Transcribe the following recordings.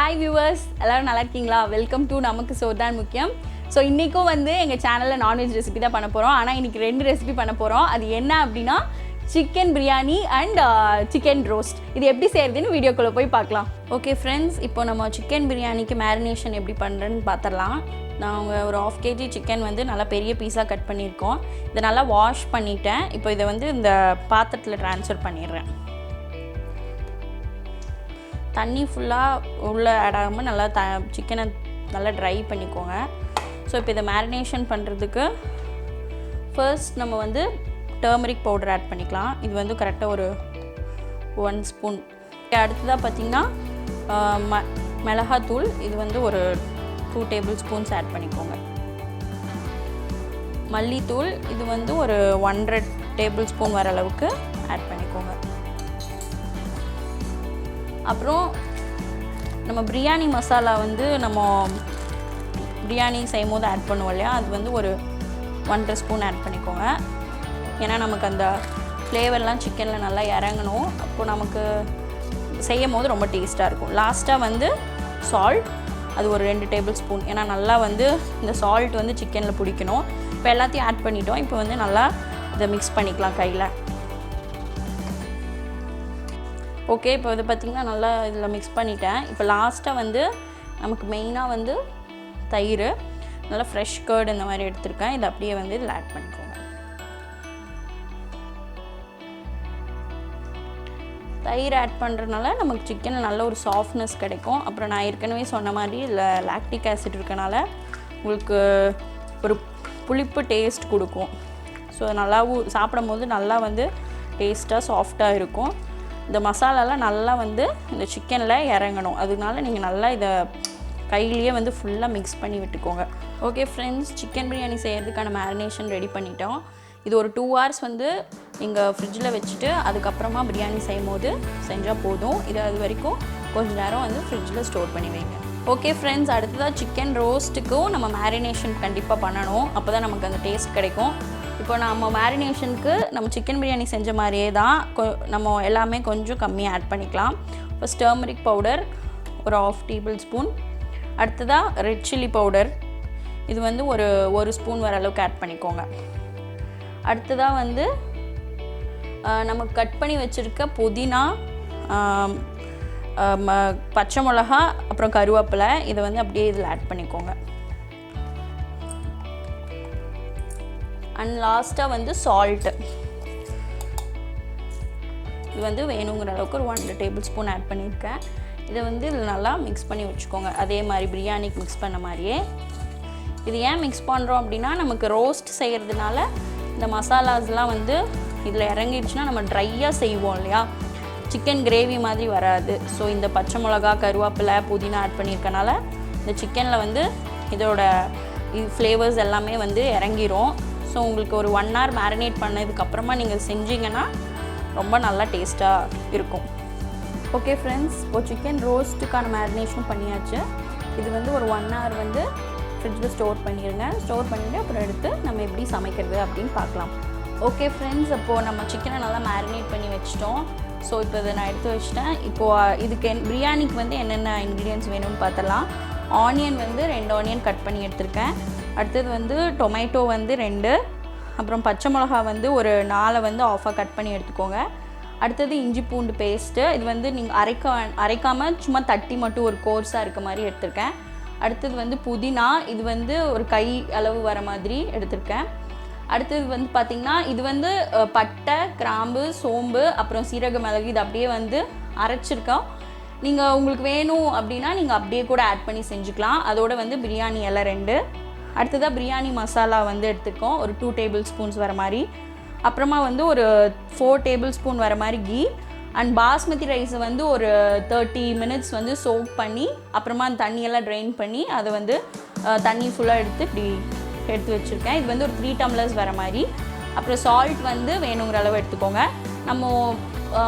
Hi viewers, எல்லாரும் நல்லா இருக்கீங்களா? வெல்கம் டு நமக்கு சோறுதான் முக்கியம். ஸோ இன்றைக்கும் வந்து எங்கள் சேனலில் நான்வெஜ் ரெசிபி தான் பண்ண போகிறோம். ஆனால் இன்றைக்கி 2 ரெசிபி பண்ண போகிறோம். அது என்ன அப்படின்னா chicken biryani and chicken roast. இது எப்படி செய்கிறதுன்னு வீடியோக்குள்ளே போய் பார்க்கலாம். ஓகே ஃப்ரெண்ட்ஸ், இப்போ நம்ம சிக்கன் பிரியாணிக்கு மேரினேஷன் எப்படி பண்ணுறேன்னு பார்த்துடலாம். நாங்கள் ஒரு 1/2 kg சிக்கன் வந்து நல்லா பெரிய பீஸாக கட் பண்ணியிருக்கோம். இதை நல்லா வாஷ் பண்ணிவிட்டேன். இப்போ இதை வந்து இந்த பாத்திரத்தில் ட்ரான்ஸ்ஃபர் பண்ணிடுறேன். தண்ணி ஃபுல்லாக உள்ளே ஆட் ஆகாமல் நல்லா சிக்கனை நல்லா ட்ரை பண்ணிக்கோங்க. ஸோ இப்போ இதை மேரினேஷன் பண்ணுறதுக்கு ஃபர்ஸ்ட் நம்ம வந்து டர்மரிக் பவுடர் ஆட் பண்ணிக்கலாம். இது வந்து கரெக்டாக ஒரு 1 ஸ்பூன். அடுத்ததாக பார்த்திங்கன்னா மிளகாத்தூள், இது வந்து ஒரு 2 டேபிள் ஸ்பூன்ஸ் ஆட் பண்ணிக்கோங்க. மல்லித்தூள், இது வந்து ஒரு 1.5 டேபிள் ஸ்பூன் வர அளவுக்கு ஆட் பண்ணிக்கோங்க. அப்புறம் நம்ம பிரியாணி மசாலா வந்து நம்ம பிரியாணி செய்யும் போது ஆட் பண்ணுவோம் இல்லையா, அது வந்து ஒரு 1.5 ஸ்பூன் ஆட் பண்ணிக்கோங்க. ஏன்னா நமக்கு அந்த ஃப்ளேவர்லாம் சிக்கனில் நல்லா இறங்கணும். அப்போது நமக்கு செய்யும் போது ரொம்ப டேஸ்ட்டாக இருக்கும். லாஸ்ட்டாக வந்து சால்ட், அது ஒரு 2 டேபிள் ஸ்பூன். ஏன்னா நல்லா வந்து இந்த சால்ட் வந்து சிக்கனில் பிடிக்கணும். இப்போ எல்லாத்தையும் ஆட் பண்ணிட்டோம். இப்போ வந்து நல்லா இதை மிக்ஸ் பண்ணிக்கலாம் கையில். ஓகே, இப்போ இது பார்த்திங்கன்னா நல்லா இதில் மிக்ஸ் பண்ணிட்டேன். இப்போ லாஸ்ட்டாக வந்து நமக்கு மெயினாக வந்து தயிர், நல்லா ஃப்ரெஷ் கர்ட் இந்த மாதிரி எடுத்துருக்கேன். இதை அப்படியே வந்து இதில் ஆட் பண்ணிக்கோங்க. தயிர் ஆட் பண்ணுறதுனால நமக்கு சிக்கனில் நல்ல ஒரு சாஃப்ட்னஸ் கிடைக்கும். அப்புறம் நான் ஏற்கனவே சொன்ன மாதிரி இதில் லாக்டிக் ஆசிட் இருக்கனால உங்களுக்கு ஒரு புளிப்பு டேஸ்ட் கொடுக்கும். ஸோ நல்லாவும் சாப்பிடும் போது நல்லா வந்து டேஸ்ட்டாக சாஃப்டாக இருக்கும். இந்த மசாலாலாம் நல்லா வந்து இந்த சிக்கனில் இறங்கணும். அதனால நீங்கள் நல்லா இதை கையிலேயே வந்து ஃபுல்லாக மிக்ஸ் பண்ணி விட்டுக்கோங்க. ஓகே ஃப்ரெண்ட்ஸ், சிக்கன் பிரியாணி செய்கிறதுக்கான மேரினேஷன் ரெடி பண்ணிட்டோம். இது ஒரு 2 hours வந்து நீங்கள் ஃப்ரிட்ஜில் வச்சுட்டு அதுக்கப்புறமா பிரியாணி செய்யும் போது செஞ்சால் போதும். இது அது வரைக்கும் கொஞ்சம் நேரம் வந்து ஃப்ரிட்ஜில் ஸ்டோர் பண்ணி வைங்க. ஓகே ஃப்ரெண்ட்ஸ், அடுத்ததாக சிக்கன் ரோஸ்ட்டுக்கும் நம்ம மேரினேஷன் கண்டிப்பாக பண்ணணும். அப்போ தான் நமக்கு அந்த டேஸ்ட் கிடைக்கும். இப்போ நம்ம மேரினேஷனுக்கு நம்ம சிக்கன் பிரியாணி செஞ்ச மாதிரியே தான் நம்ம எல்லாமே கொஞ்சம் கம்மியாக ஆட் பண்ணிக்கலாம். ஃபர்ஸ்ட் டர்மரிக் பவுடர் ஒரு 1/2 டேபிள் ஸ்பூன். அடுத்ததாக ரெட் சில்லி பவுடர், இது வந்து ஒரு ஸ்பூன் வர அளவுக்கு ஆட் பண்ணிக்கோங்க. அடுத்ததாக வந்து நம்ம கட் பண்ணி வச்சுருக்க புதினா, பச்சை மிளகா, அப்புறம் கருவேப்பிலை, இதை வந்து அப்படியே இதில் ஆட் பண்ணிக்கோங்க. அண்ட் லாஸ்ட்டாக வந்து சால்ட்டு, இது வந்து வேணுங்கிற அளவுக்கு ஒரு 1 டேபிள் ஸ்பூன் ஆட் பண்ணியிருக்கேன். இதை வந்து இதில் நல்லா மிக்ஸ் பண்ணி வச்சுக்கோங்க. அதே மாதிரி பிரியாணிக்கு மிக்ஸ் பண்ண மாதிரியே. இது ஏன் மிக்ஸ் பண்ணுறோம் அப்படின்னா, நமக்கு ரோஸ்ட் செய்கிறதுனால இந்த மசாலாஸ்லாம் வந்து இதில் இறங்கிடுச்சுன்னா நம்ம ட்ரையாக செய்வோம் இல்லையா, சிக்கன் கிரேவி மாதிரி வராது. ஸோ இந்த பச்சை மிளகா, கருவேப்பிலை, புதினா ஆட் பண்ணியிருக்கனால இந்த சிக்கனில் வந்து இதோட ஃப்ளேவர்ஸ் எல்லாமே வந்து இறங்கிரும். ஸோ உங்களுக்கு ஒரு 1 hour மேரினேட் பண்ணதுக்கப்புறமா நீங்கள் செஞ்சிங்கன்னா ரொம்ப நல்லா டேஸ்ட்டாக இருக்கும். ஓகே ஃப்ரெண்ட்ஸ், இப்போது சிக்கன் ரோஸ்ட்டுக்கான மேரினேஷன் பண்ணியாச்சு. இது வந்து ஒரு 1 hour வந்து ஃப்ரிட்ஜில் ஸ்டோர் பண்ணிடுங்க. ஸ்டோர் பண்ணிவிட்டு அப்புறம் எடுத்து நம்ம எப்படி சமைக்கிறது அப்படின்னு பார்க்கலாம். ஓகே ஃப்ரெண்ட்ஸ், அப்போது நம்ம சிக்கனை நல்லா மேரினேட் பண்ணி வச்சிட்டோம். ஸோ இப்போ இதை நான் எடுத்து வச்சிட்டேன். இப்போது இதுக்கு பிரியாணிக்கு வந்து என்னென்ன இன்க்ரீடியன்ட்ஸ் வேணும்னு பார்த்தலாம். ஆனியன் வந்து 2 ஆனியன் கட் பண்ணி எடுத்திருக்கேன். அடுத்தது வந்து டொமேட்டோ வந்து 2, அப்புறம் பச்சை மிளகா வந்து ஒரு 4 வந்து ஆஃபாக கட் பண்ணி எடுத்துக்கோங்க. அடுத்தது இஞ்சி பூண்டு பேஸ்ட்டு, இது வந்து நீங்கள் அரைக்காமல் சும்மா தட்டி மட்டும் ஒரு கோர்ஸாக இருக்க மாதிரி எடுத்திருக்கேன். அடுத்தது வந்து புதினா, இது வந்து ஒரு கை அளவு வர மாதிரி எடுத்திருக்கேன். அடுத்தது வந்து பார்த்திங்கன்னா இது வந்து பட்டை, கிராம்பு, சோம்பு, அப்புறம் சீரக மிளகு, இது அப்படியே வந்து அரைச்சிருக்கோம். நீங்கள் உங்களுக்கு வேணும் அப்படின்னா நீங்கள் அப்படியே கூட ஆட் பண்ணி செஞ்சுக்கலாம். அதோடு வந்து பிரியாணி இலை 2. அடுத்ததாக பிரியாணி மசாலா வந்து எடுத்துக்கோம், ஒரு 2 டேபிள் ஸ்பூன்ஸ் வர மாதிரி. அப்புறமா வந்து ஒரு 4 டேபிள் ஸ்பூன் வர மாதிரி கீ. அண்ட் பாஸ்மதி ரைஸை வந்து ஒரு 30 minutes வந்து சோக் பண்ணி அப்புறமா அந்த தண்ணியெல்லாம் ட்ரெயின் பண்ணி அதை வந்து தண்ணி ஃபுல்லாக இப்படி எடுத்து வச்சுருக்கேன். இது வந்து ஒரு 3 டம்ளர்ஸ் வர மாதிரி. அப்புறம் சால்ட் வந்து வேணுங்கிற அளவு எடுத்துக்கோங்க. நம்ம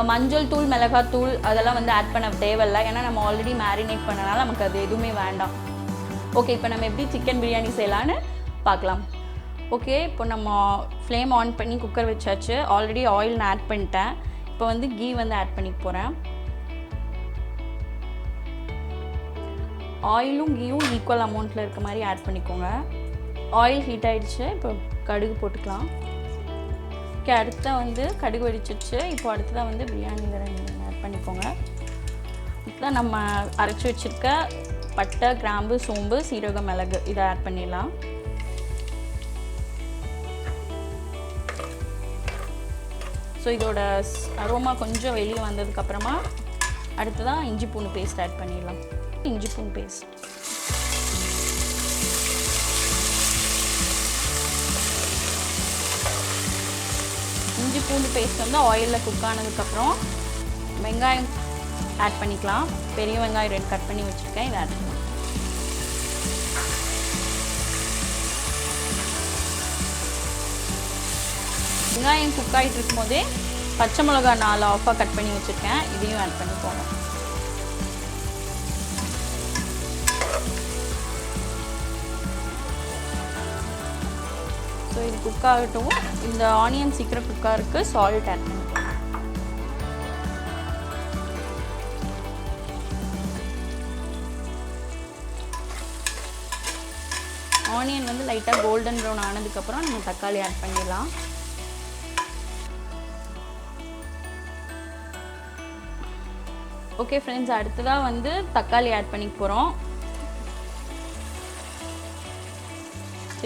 மஞ்சள் தூள், மிளகாத்தூள் அதெல்லாம் வந்து ஆட் பண்ண தேவையில்லை. ஏன்னா நம்ம ஆல்ரெடி மேரினேட் பண்ணனால நமக்கு அது எதுவுமே வேண்டாம். ஓகே, இப்போ நம்ம எப்படி சிக்கன் பிரியாணி செய்யலான்னு பார்க்கலாம். ஓகே, இப்போ நம்ம ஃப்ளேம் ஆன் பண்ணி குக்கர் வச்சாச்சு. ஆல்ரெடி ஆயில் நான் ஆட் பண்ணிட்டேன். இப்போ வந்து கீ வந்து ஆட் பண்ணிக்க போகிறேன். ஆயிலும் கீயும் ஈக்குவல் அமௌண்ட்டில் இருக்க மாதிரி ஆட் பண்ணிக்கோங்க. ஆயில் ஹீட் ஆகிடுச்சு. இப்போ கடுகு போட்டுக்கலாம். ஓகே, அடுத்த வந்து கடுகு வெடிச்சிடுச்சு. இப்போ அடுத்ததாக வந்து பிரியாணி நீங்கள் ஆட் பண்ணிக்கோங்க. இதுதான் நம்ம அரைச்சி வச்சுருக்க பட்டை, கிராம்பு, சோம்பு, சீரகம், மிளகு இதை ஆட் பண்ணிடலாம். ஸோ இதோட அரோமா கொஞ்சம் வெளியே வந்ததுக்கப்புறமா அடுத்ததாக இஞ்சி பூண்டு பேஸ்ட் ஆட் பண்ணிடலாம். இஞ்சி பூண்டு பேஸ்ட், இஞ்சி பூண்டு பேஸ்ட் வந்து ஆயிலில் குக் ஆனதுக்கப்புறம் வெங்காயம் ஆட் பண்ணிக்கலாம். பெரிய வெங்காயம் 2 கட் பண்ணி வச்சுருக்கேன், இதை ஆட் பண்ணலாம். வெங்காயம் குக் ஆகிட்டு இருக்கும் போதே பச்சை மிளகா 4 ஆஃபாக கட் பண்ணி வச்சுருக்கேன், இதையும் ஆட் பண்ணிக்கோங்க. ஸோ இது குக் ஆகட்டும். இந்த ஆனியன் சீக்கிரம் குக் ஆகிறதுக்கு சால்ட் ஆட் பண்ணிக்கோங்க. ஆனியன் வந்து லைட்டாக கோல்டன் ப்ரௌன் ஆனதுக்கப்புறம் நம்ம தக்காளி ஆட் பண்ணிடலாம். ஓகே ஃப்ரெண்ட்ஸ், அடுத்ததாக வந்து தக்காளி ஆட் பண்ணிக்க போகிறோம்.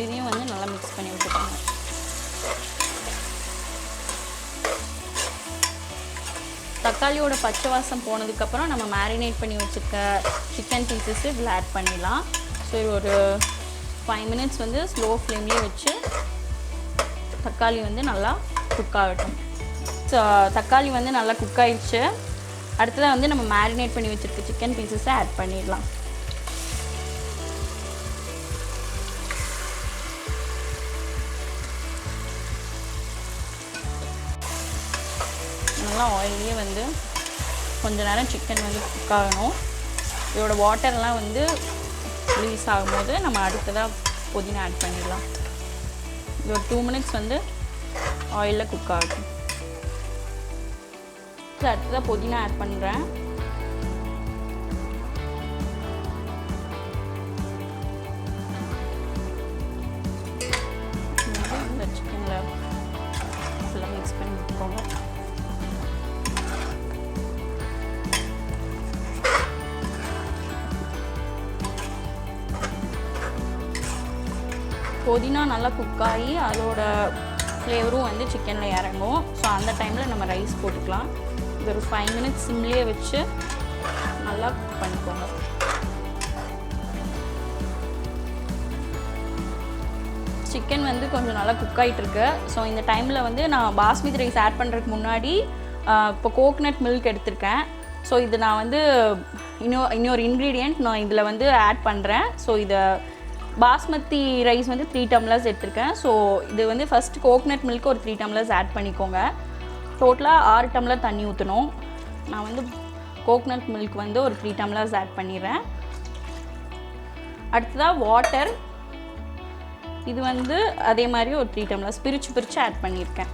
இதையும் வந்து நல்லா மிக்ஸ் பண்ணி விட்டுக்கோங்க. தக்காளியோட பச்சை வாசம் போனதுக்கப்புறம் நம்ம மேரினேட் பண்ணி வச்சுருக்க சிக்கன் பீசஸ் இதில் ஆட் பண்ணிடலாம். ஸோ இது ஒரு 5 மினிட்ஸ் வந்து ஸ்லோ ஃப்ளேம்லேயே வச்சு தக்காளி வந்து நல்லா குக் ஆகட்டும். ஸோ தக்காளி வந்து நல்லா குக் ஆகிடுச்சு. அடுத்ததாக வந்து நம்ம மேரினேட் பண்ணி வச்சுருக்க சிக்கன் பீசஸை ஆட் பண்ணிடலாம். நல்லா ஆயிலே வந்து கொஞ்ச நேரம் சிக்கன் வந்து குக் ஆகணும். இதோட வாட்டர்லாம் வந்து ரிலீஸ் ஆகும்போது நம்ம அடுத்ததாக புதினா ஆட் பண்ணிடலாம். இது ஒரு 2 மினிட்ஸ் வந்து ஆயிலில் குக் ஆகும். அடுத்ததாக புதினா ஆட் பண்ணுறேன். இந்த சிக்கனில் ஃபுல்லாக மிக்ஸ் பண்ணி விட்டுக்கோங்க. புதினா நல்லா குக் ஆகி அதோட ஃப்ளேவரும் வந்து சிக்கனில் இறங்கும். ஸோ அந்த டைமில் நம்ம ரைஸ் போட்டுக்கலாம். இது ஒரு 5 மினிட்ஸ் சிம்லேயே வச்சு நல்லா குக் பண்ணிக்கோங்க. சிக்கன் வந்து கொஞ்சம் நல்லா குக் ஆகிட்டுருக்கு. ஸோ இந்த டைமில் வந்து நான் பாஸ்மதி ரைஸ் ஆட் பண்ணுறதுக்கு முன்னாடி இப்போ கோகனட் மில்க் எடுத்திருக்கேன். ஸோ இது நான் வந்து இன்னொரு இன்க்ரீடியண்ட் நான் இதில் வந்து ஆட் பண்ணுறேன். ஸோ இதை பாஸ்மதி ரைஸ் வந்து 3 டம்ளர்ஸ் எடுத்திருக்கேன். ஸோ இது வந்து ஃபஸ்ட்டு கோகனட் மில்க் ஒரு 3 டம்ளர்ஸ் ஆட் பண்ணிக்கோங்க. டோட்டலாக 6 டம்ளர் தண்ணி ஊற்றணும். நான் வந்து கோகனட் மில்க் வந்து ஒரு 3 டம்ளர்ஸ் ஆட் பண்ணிடுறேன். அடுத்ததாக வாட்டர், இது வந்து அதே மாதிரி ஒரு 3 டம்ளர்ஸ் பிரித்து ஆட் பண்ணியிருக்கேன்.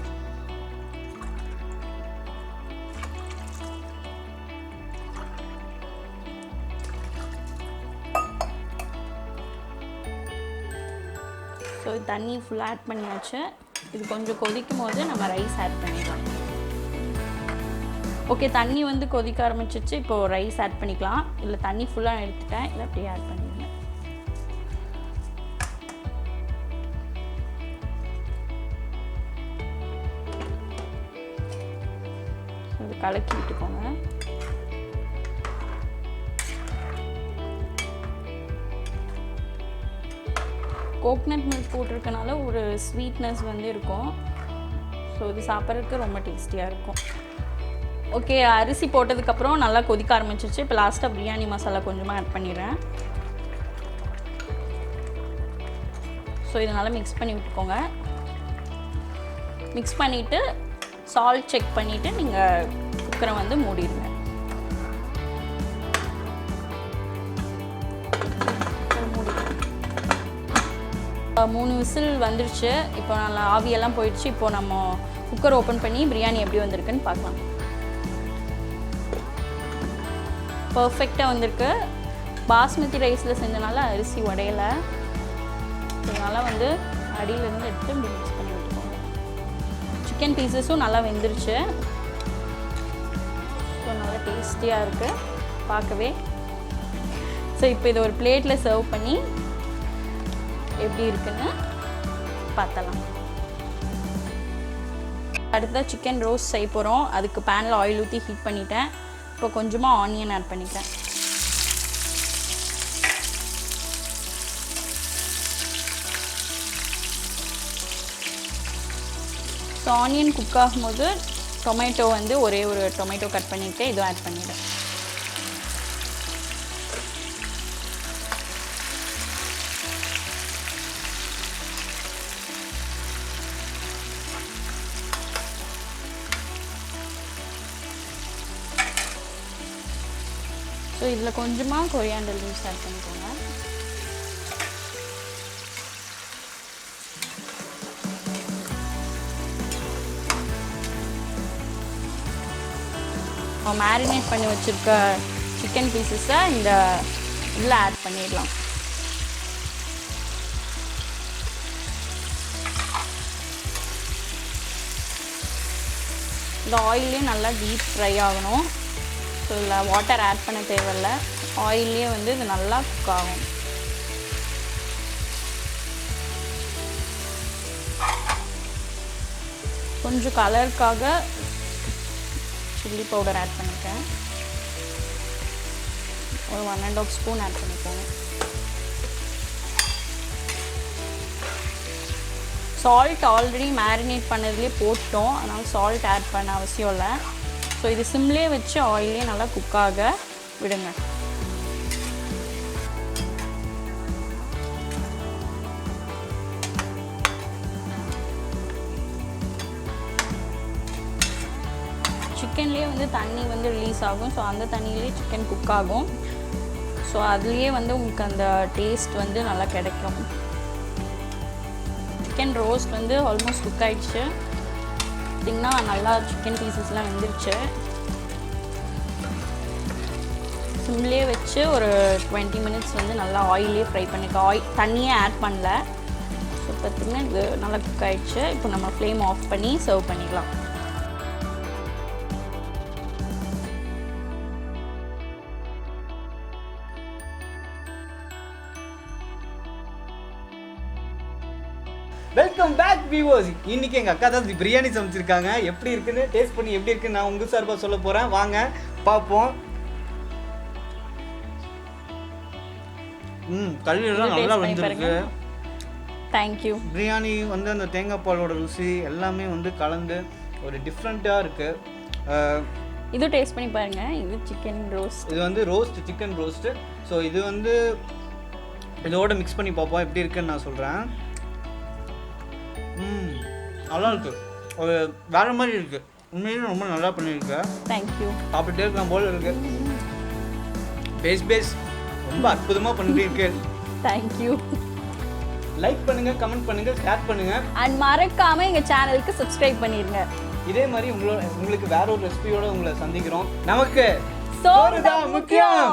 ஸோ தண்ணி ஃபுல்லாக ஆட் பண்ணியாச்சு. இது கொஞ்சம் கொதிக்கும் போது நம்ம ரைஸ் ஆட் பண்ணிடலாம். ஓகே, தண்ணி வந்து கொதிக்க ஆரம்பிச்சிச்சு. இப்போது ரைஸ் ஆட் பண்ணிக்கலாம். இல்லை தண்ணி ஃபுல்லாக எடுத்துட்டேன், இதை அப்படியே ஆட் பண்ணிடுங்க. இது கலக்கி விட்டுக்கோங்க. கோகனட் மில்க் போட்டிருக்கனால ஒரு ஸ்வீட்னஸ் வந்து இருக்கும். ஸோ இது சாப்பிட்றதுக்கு ரொம்ப டேஸ்டியாக இருக்கும். ஓகே, அரிசி போட்டதுக்கப்புறம் நல்லா கொதிக்க ஆரம்பிச்சிச்சு. இப்போ லாஸ்ட்டாக பிரியாணி மசாலா கொஞ்சமாக ஆட் பண்ணிடுறேன். ஸோ இதை நல்லா மிக்ஸ் பண்ணி விட்டுக்கோங்க. மிக்ஸ் பண்ணிவிட்டு சால்ட் செக் பண்ணிவிட்டு நீங்கள் குக்கரை வந்து மூடிடுங்க. மூணு விசில் வந்துடுச்சு. இப்போ நல்லா ஆவியெல்லாம் போயிடுச்சு. இப்போ நம்ம குக்கர் ஓப்பன் பண்ணி பிரியாணி எப்படி வந்திருக்குன்னு பார்க்கலாம். பர்ஃபெக்டாக வந்திருக்கு. பாஸ்மதி ரைஸில் செஞ்சனால அரிசி உடையலை, அதனால் வந்து அடியிலேருந்து எடுத்து இப்படி மிக்ஸ் பண்ணி விட்டுக்கோங்க. சிக்கன் பீசஸும் நல்லா வெந்துருச்சு. ஸோ நல்லா டேஸ்டியாக இருக்குது பார்க்கவே. ஸோ இப்போ இதை ஒரு பிளேட்டில் சர்வ் பண்ணி எப்படி இருக்குன்னு பார்த்தலாம். அடுத்ததாக சிக்கன் ரோஸ்ட் செய்ய போகிறோம். அதுக்கு பேனில் ஆயில் ஊற்றி ஹீட் பண்ணிட்டேன். இப்போ கொஞ்சமாக ஆனியன் ஆட் பண்ணிக்கிறேன். ஸோ ஆனியன் குக் ஆகும்போது டொமேட்டோ வந்து ஒரே ஒரு டொமேட்டோ கட் பண்ணியிருக்கேன், இதுவும் ஆட் பண்ணிவிடுறேன். ஸோ இதில் கொஞ்சமாக கொரியாண்டர் லீவ்ஸ் ஆட் பண்ணிக்கோங்க. மேரினேட் பண்ணி வச்சுருக்க சிக்கன் பீசஸை இந்த இதில் ஆட் பண்ணிடலாம். இந்த ஆயிலே நல்லா டீப் ஃப்ரை ஆகணும். ஸோ இதில் வாட்டர் ஆட் பண்ண தேவையில்ல, ஆயிலே வந்து இது நல்லா குக் ஆகும். கொஞ்சம் கலருக்காக சில்லி பவுடர் ஆட் பண்ணிட்டேன். ஒரு 1.5 ஸ்பூன் ஆட் பண்ணிக்கோங்க. சால்ட் ஆல்ரெடி மேரினேட் பண்ணதுலேயே போட்டோம், அதனால் சால்ட் ஆட் பண்ண அவசியம் இல்லை. ஸோ இது சிம்லேயே வச்சு ஆயிலே நல்லா குக் ஆக விடுங்க. சிக்கன்லேயே வந்து தண்ணி வந்து ரிலீஸ் ஆகும். ஸோ அந்த தண்ணியிலே சிக்கன் குக் ஆகும். ஸோ அதுலேயே வந்து உங்களுக்கு அந்த டேஸ்ட் வந்து நல்லா கிடைக்கும். சிக்கன் ரோஸ்ட் வந்து ஆல்மோஸ்ட் குக் ஆகிடுச்சு. பார்த்திங்கன்னா நல்லா சிக்கன் பீசஸ்லாம் வெந்துருச்சு. சிம்லேயே வச்சு ஒரு 20 மினிட்ஸ் வந்து நல்லா ஆயிலே ஃப்ரை பண்ணிக்க. தண்ணியே ஆட் பண்ணல. ஸோ பார்த்திங்கன்னா இது நல்லா குக் ஆகிடுச்சு. இப்போ நம்ம ஃப்ளேம் ஆஃப் பண்ணி சர்வ் பண்ணிக்கலாம். Welcome back viewers. இன்னைக்கு எங்கள் அக்கா தான் பிரியாணி சமைச்சிருக்காங்க. எப்படி இருக்குன்னு டேஸ்ட் பண்ணி எப்படி இருக்குன்னு நான் உங்கள் சார்பாக சொல்ல போகிறேன். வாங்க பார்ப்போம். கறியெல்லாம் நல்லா வந்துருக்கு. தேங்க்யூ. பிரியாணி வந்து அந்த தேங்காய் பாலோட ருசி எல்லாமே வந்து கலந்து ஒரு டிஃப்ரெண்ட்டாக இருக்குது. இது டேஸ்ட் பண்ணி பாருங்கள். இது சிக்கன் ரோஸ்ட். இது வந்து சிக்கன் ரோஸ்ட்டு. ஸோ இது வந்து இதோட மிக்ஸ் பண்ணி பார்ப்போம் எப்படி இருக்குன்னு நான் சொல்கிறேன். நல்லா இருக்கு. ஒரு வேற மாதிரி இருக்கு. உண்மையிலே ரொம்ப நல்லா பண்ணியிருக்கேன். தேங்க்யூ. சாப்பிட்டே இருக்கலாம் போல இருக்கு. பேஸ் ரொம்ப அற்புதமாக பண்ணிருக்கு. தேங்க்யூ. லைக் பண்ணுங்க, கமெண்ட் பண்ணுங்க, ஷேர் பண்ணுங்க. அண்ட் மறக்காம எங்க சேனலுக்கு சப்ஸ்கிரைப் பண்ணிருங்க. இதே மாதிரி உங்களுக்கு வேற ஒரு ரெசிபியோட உங்களை சந்திக்கிறோம். நமக்கு சோறு தான் முக்கியம்.